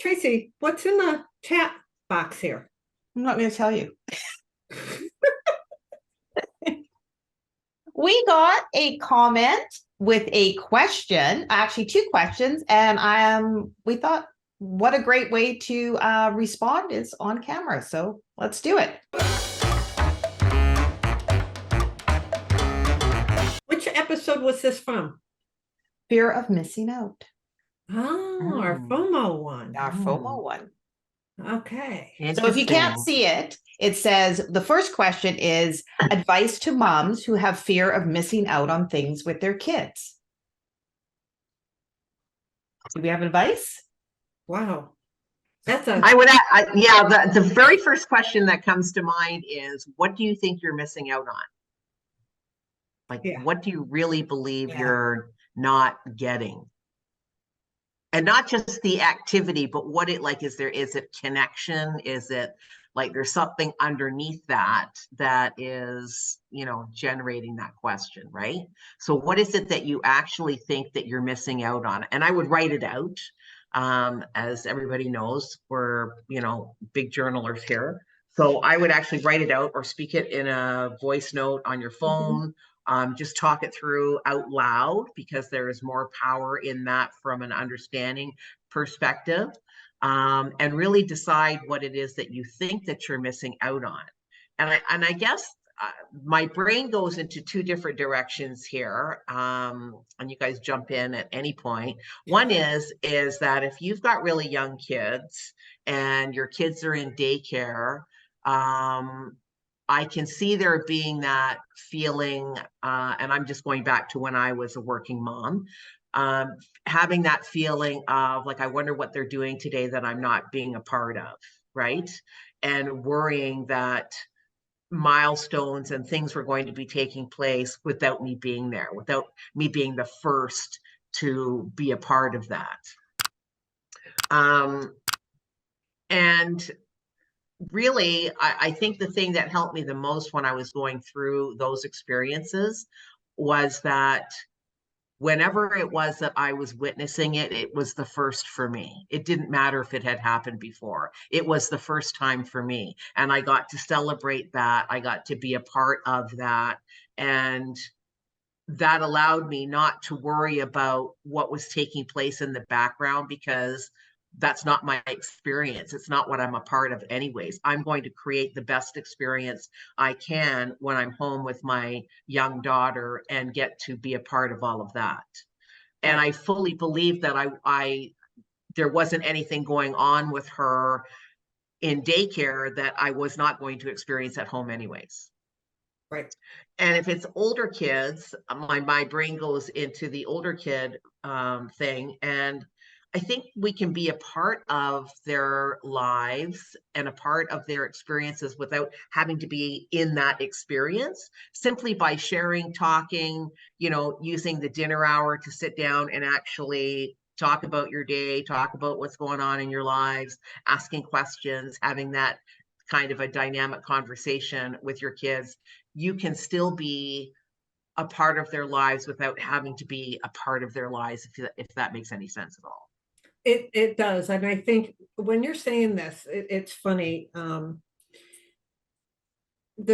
Tracy, what's in the chat box here? I'm not going to tell you. We got a comment with a question, actually two questions, and we thought what a great way to respond is on camera. So let's do it. Which episode was this from? Fear of missing out. Oh, our FOMO one. Our FOMO one. Okay. So if you can't see it, it says the first question is advice to moms who have fear of missing out on things with their kids. Do we have advice? Wow. The very first question that comes to mind is, what do you think you're missing out on? What do you really believe you're not getting? And not just the activity, but what is it connection? Is it like there's something underneath that is, generating that question, right? So what is it that you actually think that you're missing out on? And I would write it out. As everybody knows, we're, big journalers here. So I would actually write it out or speak it in a voice note on your phone. Just talk it through out loud, because there is more power in that from an understanding perspective, and really decide what it is that you think that you're missing out on. And I guess my brain goes into two different directions here, and you guys jump in at any point. One is that if you've got really young kids and your kids are in daycare, I can see there being that feeling, and I'm just going back to when I was a working mom, having that feeling of I wonder what they're doing today that I'm not being a part of, right? And worrying that milestones and things were going to be taking place without me being there, without me being the first to be a part of that. And really, I think the thing that helped me the most when I was going through those experiences was that whenever it was that I was witnessing it, it was the first for me. It didn't matter if it had happened before. It was the first time for me. And I got to celebrate that. I got to be a part of that. And that allowed me not to worry about what was taking place in the background, because that's not my experience. It's not what I'm a part of anyways. I'm going to create the best experience I can when I'm home with my young daughter and get to be a part of all of that. And I fully believe that there wasn't anything going on with her in daycare that I was not going to experience at home anyways. Right. And if it's older kids, my brain goes into the older kid thing. And I think we can be a part of their lives and a part of their experiences without having to be in that experience, simply by sharing, talking, using the dinner hour to sit down and actually talk about your day, talk about what's going on in your lives, asking questions, having that kind of a dynamic conversation with your kids. You can still be a part of their lives without having to be a part of their lives, if that makes any sense at all. It does. And I think when you're saying this, it's funny. The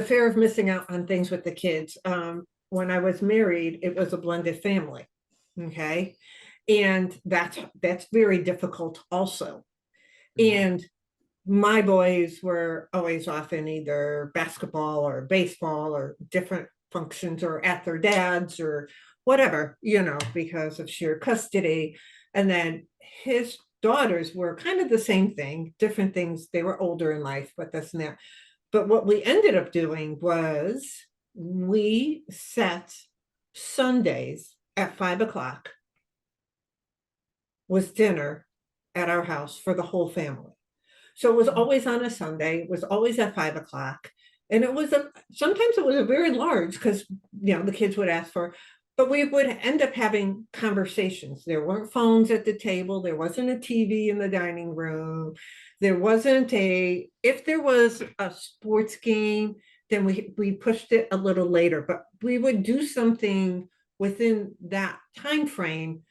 fear of missing out on things with the kids. When I was married, it was a blended family. Okay. And that's very difficult also. And my boys were always off in either basketball or baseball or different functions, or at their dad's or whatever, because of sheer custody. And then his daughters were kind of the same thing, different things. They were older in life, but that's not. But what we ended up doing was we set Sundays at 5:00 was dinner at our house for the whole family. So it was always on a Sunday. It was always at 5:00. And it was sometimes it was a very large, because, the kids would ask for, but we would end up having conversations. There weren't phones at the table. There wasn't a TV in the dining room. There wasn't if there was a sports game, then we pushed it a little later, but we would do something within that time frame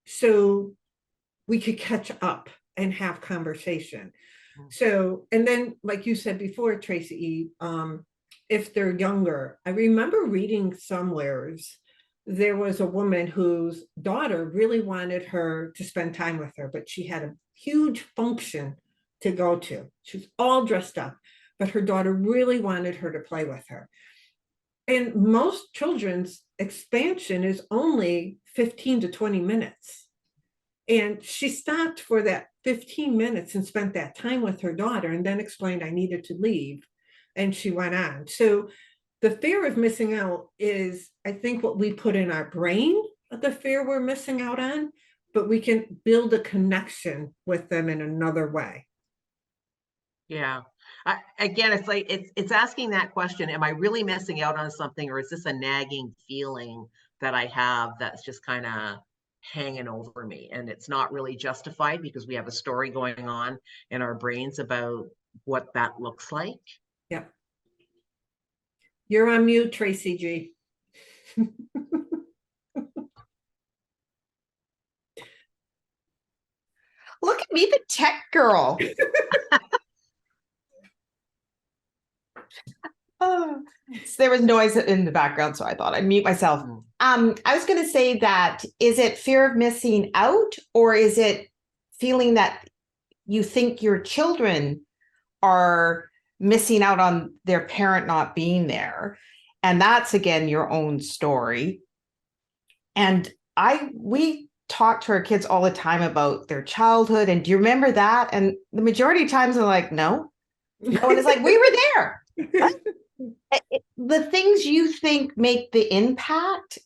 so we could catch up and have conversation. Mm. So, and then like you said before, Tracy, if they're younger, I remember reading somewheres there was a woman whose daughter really wanted her to spend time with her, but she had a huge function to go to. She was all dressed up, but her daughter really wanted her to play with her. And most children's expansion is only 15 to 20 minutes. And she stopped for that 15 minutes and spent that time with her daughter and then explained I needed to leave. And she went on. So the fear of missing out is, I think, what we put in our brain, the fear we're missing out on, but we can build a connection with them in another way. Yeah. Again, it's like, it's asking that question, am I really missing out on something, or is this a nagging feeling that I have that's just kind of hanging over me? And it's not really justified because we have a story going on in our brains about what that looks like. Yep. You're on mute, Tracy G. Look at me, the tech girl. Oh, there was noise in the background, so I thought I'd mute myself. I was going to say that, is it fear of missing out, or is it feeling that you think your children are missing out on their parent not being there? And that's, again, your own story. And we talk to our kids all the time about their childhood. And do you remember that? And the majority of times they're like, no. No, and it's like, we were there. The things you think make the impact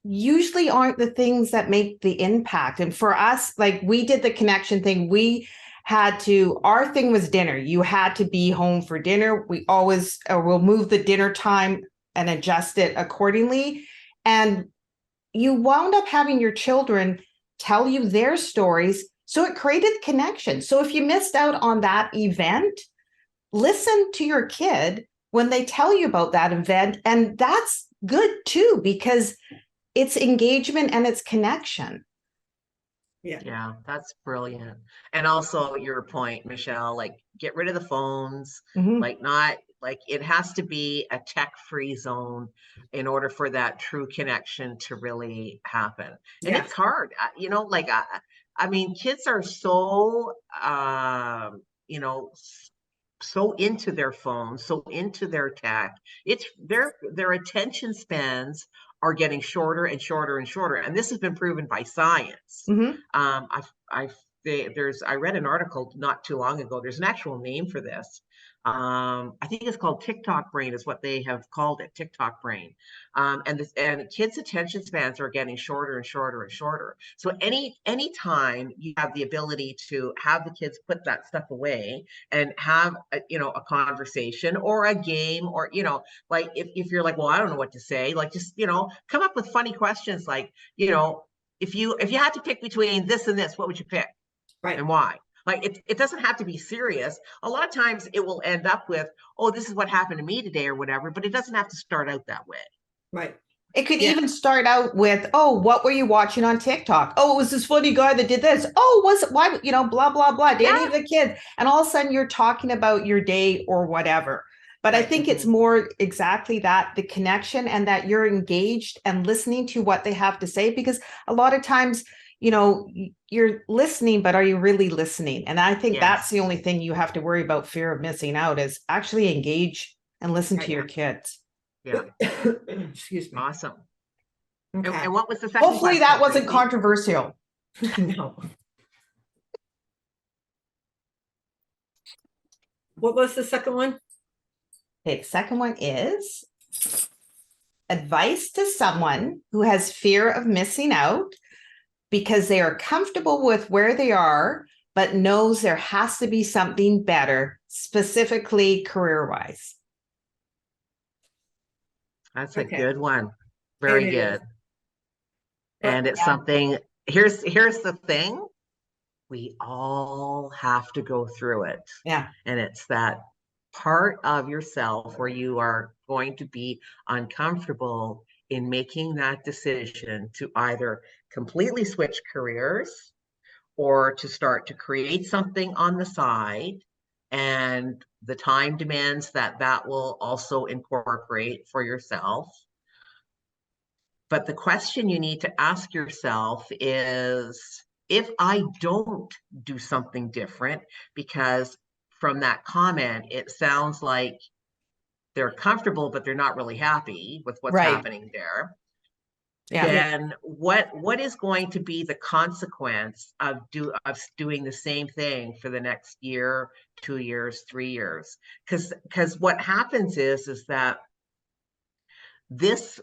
usually aren't the things that make the impact. And for us, like, we did the connection thing. We had to, our thing was dinner. You had to be home for dinner. We always will move the dinner time and adjust it accordingly. And you wound up having your children tell you their stories. So it created connection. So if you missed out on that event, listen to your kid when they tell you about that event. And that's good too, because it's engagement and it's connection. Yeah, that's brilliant. And also your point, Michelle, like, get rid of the phones, like, not like, it has to be a tech-free zone in order for that true connection to really happen. And it's hard, you know, like, I mean, kids are so, you know, so into their phones, so into their tech. It's their attention spans are getting shorter and shorter and shorter, and this has been proven by science. I read an article not too long ago. There's an actual name for this. I think it's called TikTok brain, is what they have called it, TikTok brain. And kids' attention spans are getting shorter and shorter and shorter. So any time you have the ability to have the kids put that stuff away and have a conversation or a game, or like, if you're like, well, I don't know what to say, like, just come up with funny questions, like, if you had to pick between this and this, what would you pick? Right. And why? Like, it doesn't have to be serious. A lot of times it will end up with, oh, this is what happened to me today or whatever, but it doesn't have to start out that way. Right. It could even start out with, oh, what were you watching on TikTok? Oh, it was this funny guy that did this. Oh, was it, why, blah, blah, blah. Did any of the kids? And all of a sudden you're talking about your day or whatever. But I think it's more exactly that, the connection, and that you're engaged and listening to what they have to say, because a lot of times, you're listening, but are you really listening? And I think that's the only thing you have to worry about, fear of missing out, is actually engage and listen to your kids. Yeah. Excuse me. Awesome. Okay. And what was the second Hopefully question, that wasn't Tracy? controversial. No. What was the second one? Okay, the second one is advice to someone who has fear of missing out because they are comfortable with where they are, but knows there has to be something better, specifically career-wise. That's a good one. Very good. Is. And it's something, here's the thing. We all have to go through it. Yeah. And it's that part of yourself where you are going to be uncomfortable in making that decision to either completely switch careers or to start to create something on the side. And the time demands that that will also incorporate for yourself. But the question you need to ask yourself is, if I don't do something different, because from that comment, it sounds like they're comfortable, but they're not really happy with what's Right. happening there. Yeah. Then what is going to be the consequence of doing the same thing for the next year, 2 years, 3 years? Because what happens is that this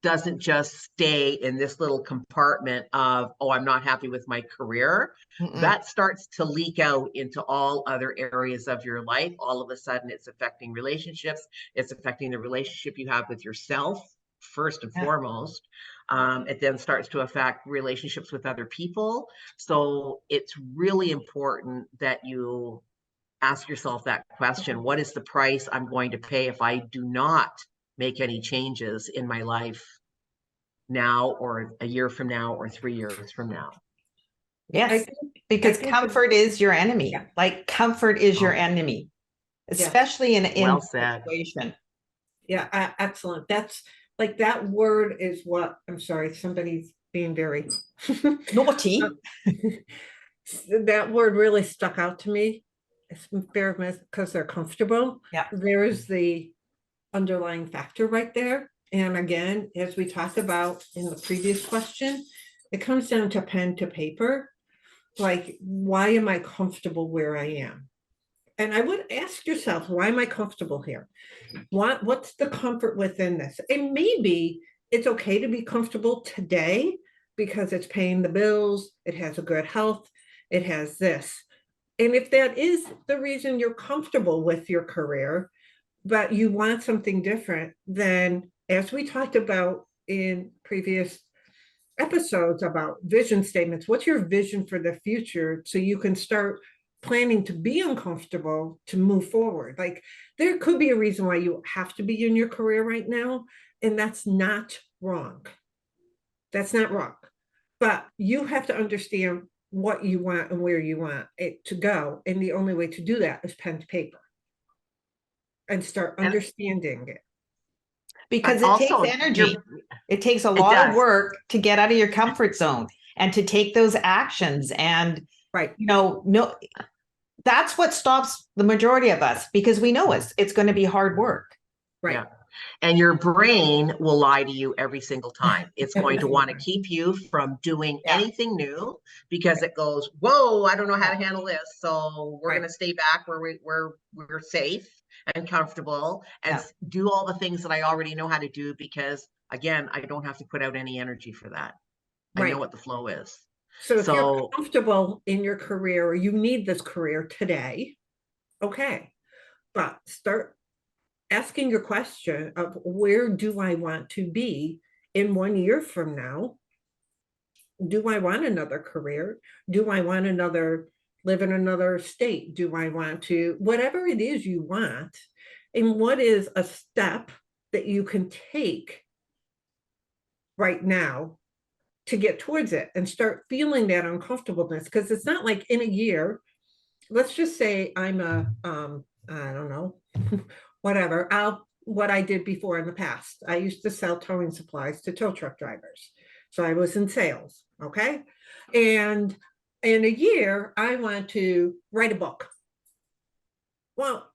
doesn't just stay in this little compartment of, oh, I'm not happy with my career. That starts to leak out into all other areas of your life. All of a sudden, it's affecting relationships. It's affecting the relationship you have with yourself, first and foremost. It then starts to affect relationships with other people. So it's really important that you ask yourself that question. What is the price I'm going to pay if I do not make any changes in my life now, or a year from now, or 3 years from now? Yes, because comfort is your enemy. Yeah. Like comfort is your enemy, especially in Well said. situation. Yeah, excellent. That's like, that word is what, I'm sorry, somebody's being very Naughty. That word really stuck out to me. It's because they're comfortable. Yeah. There is the underlying factor right there. And again, as we talked about in the previous question, it comes down to pen to paper. Like, why am I comfortable where I am? And I would ask yourself, why am I comfortable here? What's the comfort within this? And maybe it's okay to be comfortable today because it's paying the bills, it has a good health, it has this. And if that is the reason you're comfortable with your career, but you want something different, then as we talked about in previous episodes about vision statements, what's your vision for the future so you can start planning to be uncomfortable to move forward? Like, there could be a reason why you have to be in your career right now, and that's not wrong. That's not wrong. But you have to understand what you want and where you want it to go. And the only way to do that is pen to paper and start understanding it. Because it takes energy. It takes a lot of work to get out of your comfort zone and to take those actions. And, no, that's what stops the majority of us, because we know it's going to be hard work. Right. Yeah. And your brain will lie to you every single time. It's going to want to keep you from doing anything new, because it goes, whoa, I don't know how to handle this. So we're going to stay back where we're safe and comfortable and do all the things that I already know how to do, because again, I don't have to put out any energy for that. I know what the flow is. So if you're comfortable in your career, or you need this career today, okay, but start asking your question of, where do I want to be in 1 year from now? Do I want another career? Do I want live in another state? Do I want to, whatever it is you want, and what is a step that you can take right now to get towards it and start feeling that uncomfortableness? Because it's not like in a year, let's just say I'm I don't know, whatever, what I did before in the past. I used to sell towing supplies to tow truck drivers. So I was in sales, okay? And in a year, I want to write a book. Well,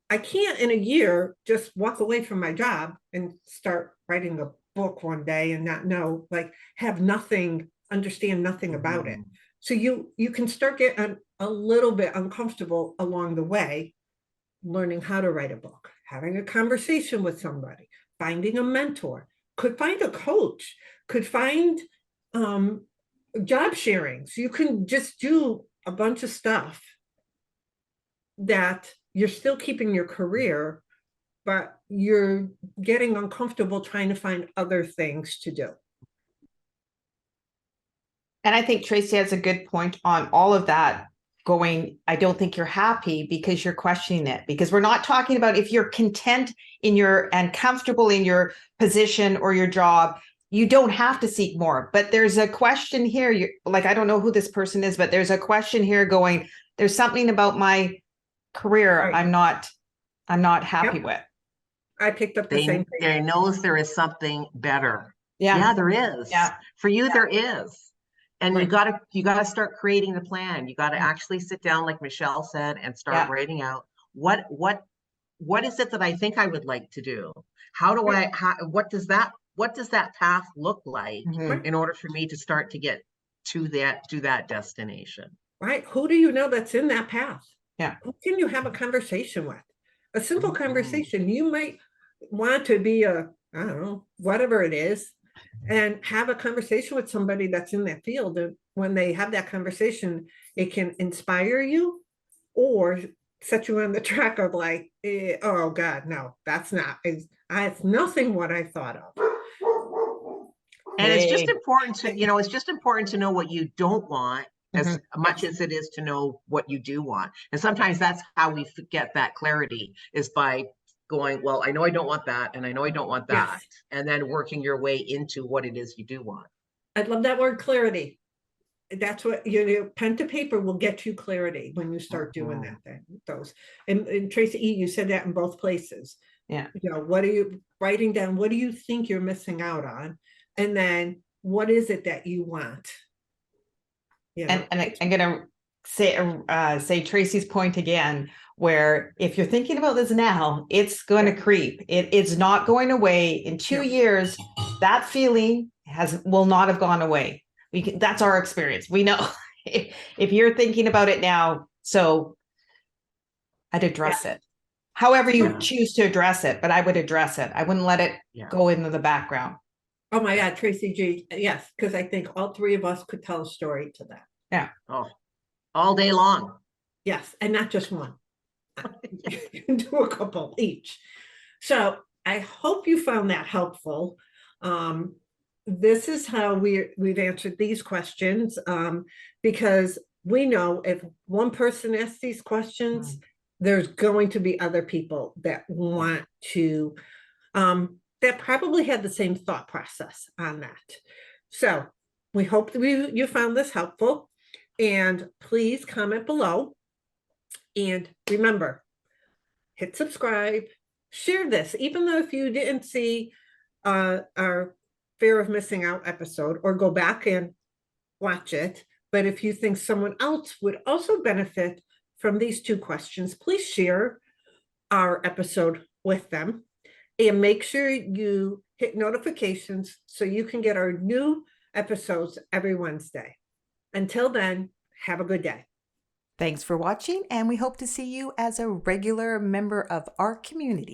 I can't in a year just walk away from my job and start writing a book one day and not know, like, have nothing, understand nothing about it. So you can start getting a little bit uncomfortable along the way, learning how to write a book, having a conversation with somebody, finding a mentor, could find a coach, could find job sharing. So you can just do a bunch of stuff that you're still keeping your career, but you're getting uncomfortable trying to find other things to do. And I think Tracy has a good point on all of that. Going, I don't think you're happy because you're questioning it, because we're not talking about if you're content in and comfortable in your position or your job, you don't have to seek more. But there's a question here. You're like, I don't know who this person is, but there's a question here going, there's something about my career Right. I'm not happy with. I picked up the They, same thing. they knows there is something better. Yeah. Yeah, there is. Yeah. For you, there is. And Right. you gotta start creating the plan. You gotta actually sit down, like Michelle said, and start writing out what is it that I think I would like to do? How do what does that path look like Mhm. in order for me to start to get to that destination? Right. Who do you know that's in that path? Yeah. Who can you have a conversation with? A simple Mhm. conversation. You might want to be I don't know, whatever it is, and have a conversation with somebody that's in that field. And when they have that conversation, it can inspire you or set you on the track of like, oh God, no, that's not, it's nothing what I thought of. And it's just Hey. important to, it's just important to know what you don't want as much Yes. as it is to know what you do want. And sometimes that's how we get that clarity, is by going, well, I know I don't want that, and I know I don't want that, Yes. and then working your way into what it is you do want. I love that word, clarity. That's what pen to paper will get you clarity when you start doing that thing. And Tracy E, you said that in both places. Yeah. What are you writing down? What do you think you're missing out on? And then what is it that you want? And I'm gonna say Tracy's point again, where if you're thinking about this now, it's going to creep. It's not going away in 2 years. That feeling will not have gone away. That's our experience. We know if you're thinking about it now, so I'd address it. However you choose to address it, but I would address it. I wouldn't let it go into the background. Oh my God, Tracy G. Yes, because I think all three of us could tell a story to that. Yeah. Oh, all day long. Yes, and not just one. You can do a couple each. So I hope you found that helpful. This is how we've answered these questions, because we know if one person asks these questions, there's going to be other people that want to, that probably had the same thought process on that. So we hope that you found this helpful, and please comment below. And remember, hit subscribe, share this, even though if you didn't see our fear of missing out episode, or go back and watch it. But if you think someone else would also benefit from these two questions, please share our episode with them, and make sure you hit notifications so you can get our new episodes every Wednesday. Until then, have a good day. Thanks for watching, and we hope to see you as a regular member of our community.